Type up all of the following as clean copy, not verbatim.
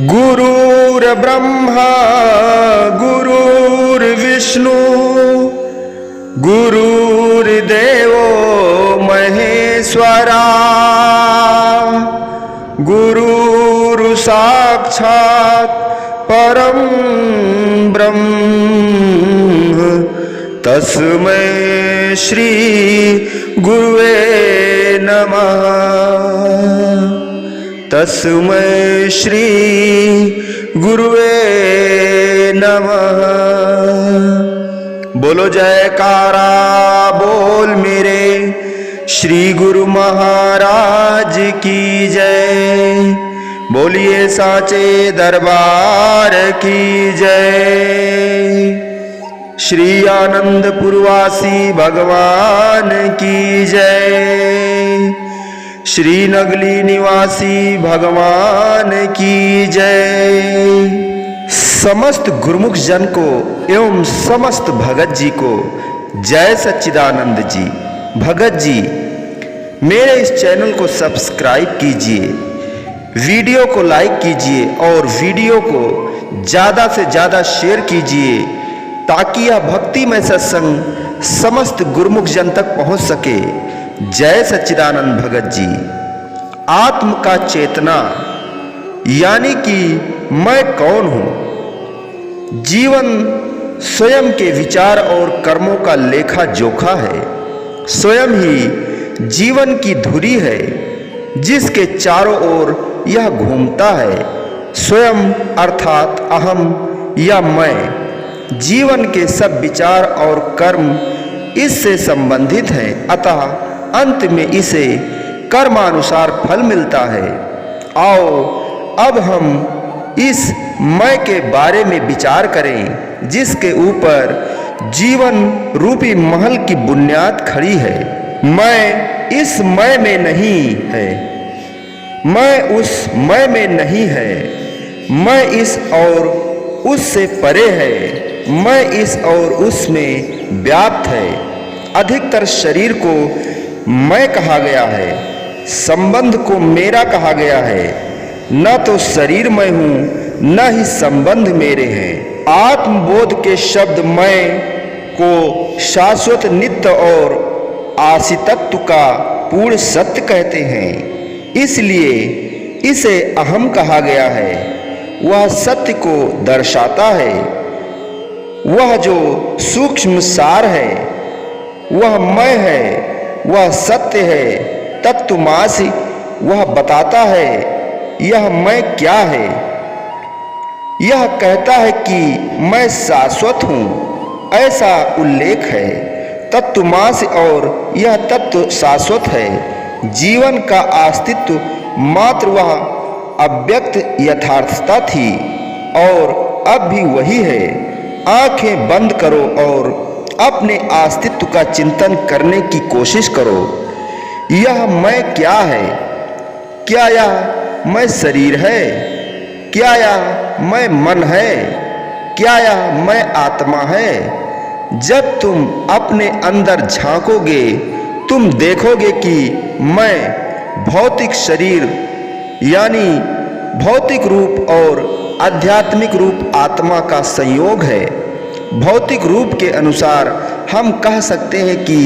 गुरुर्ब्रह्मा गुरुर्विष्णु गुरुर्देवो महेश्वरा गुरुर् साक्षात् परं ब्रह्म तस्मै श्री गुरुवे नमः। तस्मै श्री गुरुवे नमः। बोलो जयकारा बोल मेरे श्री गुरु महाराज की जय। बोलिए साचे दरबार की जय। श्री आनंदपुरवासी भगवान की जय। श्री नगली निवासी भगवान की जय। समस्त गुरुमुख जन को एवं समस्त भगत जी को जय सच्चिदानंद जी। भगत जी, मेरे इस चैनल को सब्सक्राइब कीजिए, वीडियो को लाइक कीजिए और वीडियो को ज़्यादा से ज़्यादा शेयर कीजिए ताकि यह भक्तिमय सत्संग समस्त गुरुमुख जन तक पहुंच सके। जय सच्चिदानंद भगत जी। आत्म का चेतना यानी कि मैं कौन हूं। जीवन स्वयं के विचार और कर्मों का लेखा जोखा है। स्वयं ही जीवन की धुरी है जिसके चारों ओर यह घूमता है। स्वयं अर्थात अहम या मैं। जीवन के सब विचार और कर्म इससे संबंधित हैं, अतः अंत में इसे कर्मानुसार फल मिलता है। आओ अब हम इस मैं के बारे में विचार करें जिसके ऊपर जीवन रूपी महल की बुनियाद खड़ी है। मैं इस मैं में नहीं है, मैं उस मैं में नहीं है, मैं इस और उससे परे है, मैं इस और उसमें व्याप्त है। अधिकतर शरीर को मैं कहा गया है, संबंध को मेरा कहा गया है। न तो शरीर मैं हूं न ही संबंध मेरे हैं। आत्मबोध के शब्द मैं को शाश्वत नित्य और आसितत्व का पूर्ण सत्य कहते हैं, इसलिए इसे अहम कहा गया है। वह सत्य को दर्शाता है। वह जो सूक्ष्म सार है वह मैं है, वह सत्य है। तत्वमासी वह बताता है यह मैं क्या है। यह कहता है कि मैं शाश्वत हूं, ऐसा उल्लेख है। तत्वमासी और यह तत्व शाश्वत है। जीवन का अस्तित्व मात्र वह अव्यक्त यथार्थता थी और अब भी वही है। आंखें बंद करो और अपने अस्तित्व का चिंतन करने की कोशिश करो। यह मैं क्या है? क्या यह मैं शरीर है? क्या यह मैं मन है? क्या यह मैं आत्मा है? जब तुम अपने अंदर झांकोगे तुम देखोगे कि मैं भौतिक शरीर यानी भौतिक रूप और आध्यात्मिक रूप आत्मा का संयोग है। भौतिक रूप के अनुसार हम कह सकते हैं कि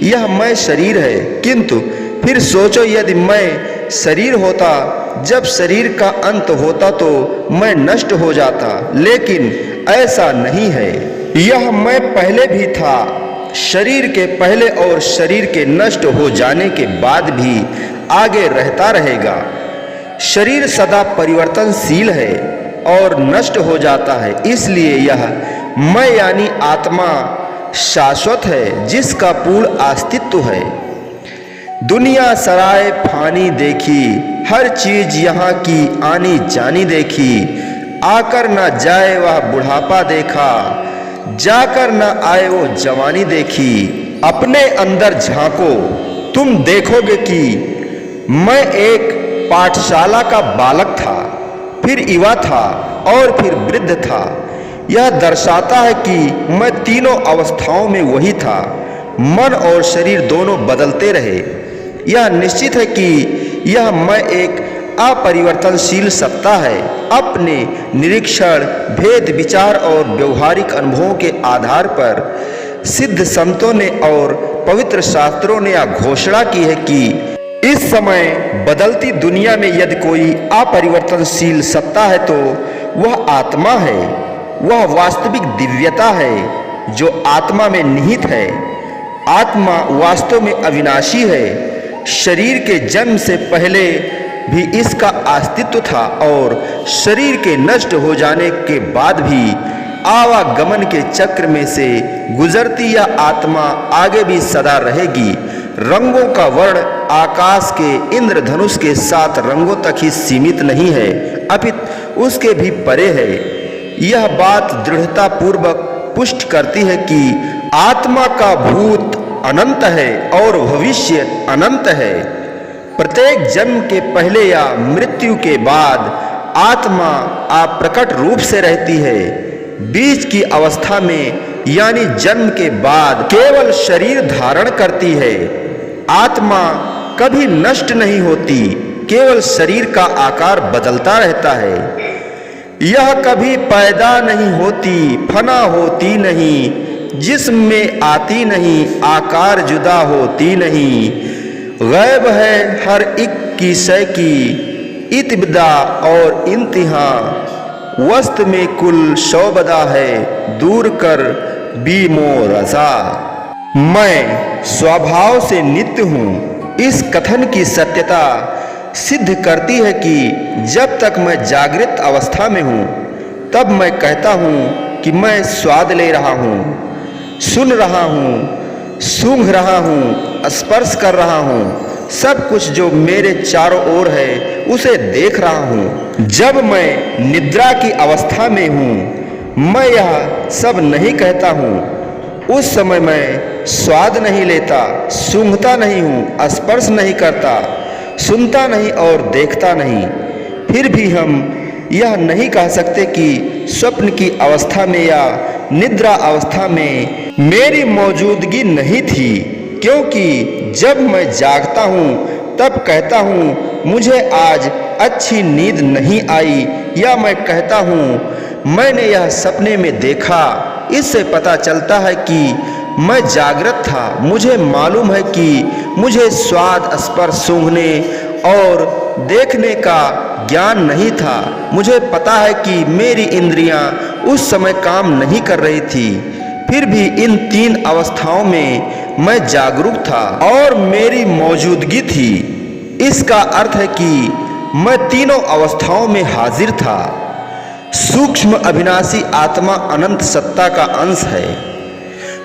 यह मैं शरीर है, किंतु फिर सोचो यदि मैं शरीर होता, जब शरीर का अंत होता तो मैं नष्ट हो जाता, लेकिन ऐसा नहीं है। यह मैं पहले भी था, शरीर के पहले और शरीर के नष्ट हो जाने के बाद भी आगे रहता रहेगा। शरीर सदा परिवर्तनशील है और नष्ट हो जाता है, इसलिए यह मैं यानी आत्मा शाश्वत है जिसका पूर्ण अस्तित्व है। दुनिया सराय फानी देखी, हर चीज यहाँ की आनी जानी देखी। आकर न जाए वह बुढ़ापा देखा, जाकर न आए वो जवानी देखी। अपने अंदर झांको, तुम देखोगे कि मैं एक पाठशाला का बालक था, फिर युवा था और फिर वृद्ध था। यह दर्शाता है कि मैं तीनों अवस्थाओं में वही था। मन और शरीर दोनों बदलते रहे। यह निश्चित है कि यह मैं एक अपरिवर्तनशील सत्ता है। अपने निरीक्षण, भेद विचार और व्यवहारिक अनुभवों के आधार पर सिद्ध संतों ने और पवित्र शास्त्रों ने यह घोषणा की है कि इस समय बदलती दुनिया में यदि कोई अपरिवर्तनशील सत्ता है तो वह आत्मा है। वह वास्तविक दिव्यता है जो आत्मा में निहित है। आत्मा वास्तव में अविनाशी है। शरीर के जन्म से पहले भी इसका अस्तित्व था और शरीर के नष्ट हो जाने के बाद भी आवागमन के चक्र में से गुजरती यह आत्मा आगे भी सदा रहेगी। रंगों का वर्ण आकाश के इंद्रधनुष के 7 रंगों तक ही सीमित नहीं है, अपितु उसके भी परे है। यह बात दृढ़ता पूर्वक पुष्ट करती है कि आत्मा का भूत अनंत है और भविष्य अनंत है। प्रत्येक जन्म के पहले या मृत्यु के बाद आत्मा अप्रकट रूप से रहती है। बीच की अवस्था में यानी जन्म के बाद केवल शरीर धारण करती है। आत्मा कभी नष्ट नहीं होती, केवल शरीर का आकार बदलता रहता है। यह कभी पैदा नहीं होती, फना होती नहीं, जिस्म में आती नहीं, आकार जुदा होती नहीं। गैब है हर एक की शय की इत्बिदा और इंतहा। वस्त में कुल शौबदा है, दूर कर बीमो रजा। मैं स्वभाव से नित्य हूँ। इस कथन की सत्यता सिद्ध करती है कि जब तक मैं जागृत अवस्था में हूँ तब मैं कहता हूँ कि मैं स्वाद ले रहा हूँ, सुन रहा हूँ, सूंघ रहा हूँ, स्पर्श कर रहा हूँ। सब कुछ जो मेरे चारों ओर है उसे देख रहा हूँ। जब मैं निद्रा की अवस्था में हूँ मैं यह सब नहीं कहता हूँ। उस समय मैं स्वाद नहीं लेता, सूंघता नहीं हूँ, स्पर्श नहीं करता, सुनता नहीं और देखता नहीं। फिर भी हम यह नहीं कह सकते कि स्वप्न की अवस्था में या निद्रा अवस्था में मेरी मौजूदगी नहीं थी, क्योंकि जब मैं जागता हूँ तब कहता हूँ मुझे आज अच्छी नींद नहीं आई, या मैं कहता हूँ मैंने यह सपने में देखा। इससे पता चलता है कि मैं जागृत था। मुझे मालूम है कि मुझे स्वाद, स्पर्श, सूंघने और देखने का ज्ञान नहीं था। मुझे पता है कि मेरी इंद्रियां उस समय काम नहीं कर रही थी। फिर भी इन 3 अवस्थाओं में मैं जागरूक था और मेरी मौजूदगी थी। इसका अर्थ है कि मैं तीनों अवस्थाओं में हाजिर था। सूक्ष्म अविनाशी आत्मा अनंत सत्ता का अंश है।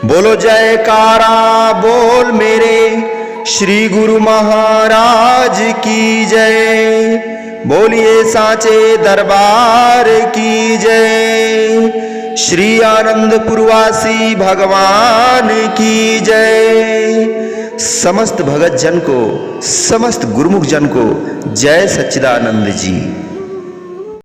बोलो जयकारा बोल मेरे श्री गुरु महाराज की जय। बोलिए साचे दरबार की जय। श्री आनंदपुरवासी भगवान की जय। समस्त भगत जन को, समस्त गुरुमुख जन को जय सच्चिदानंद जी।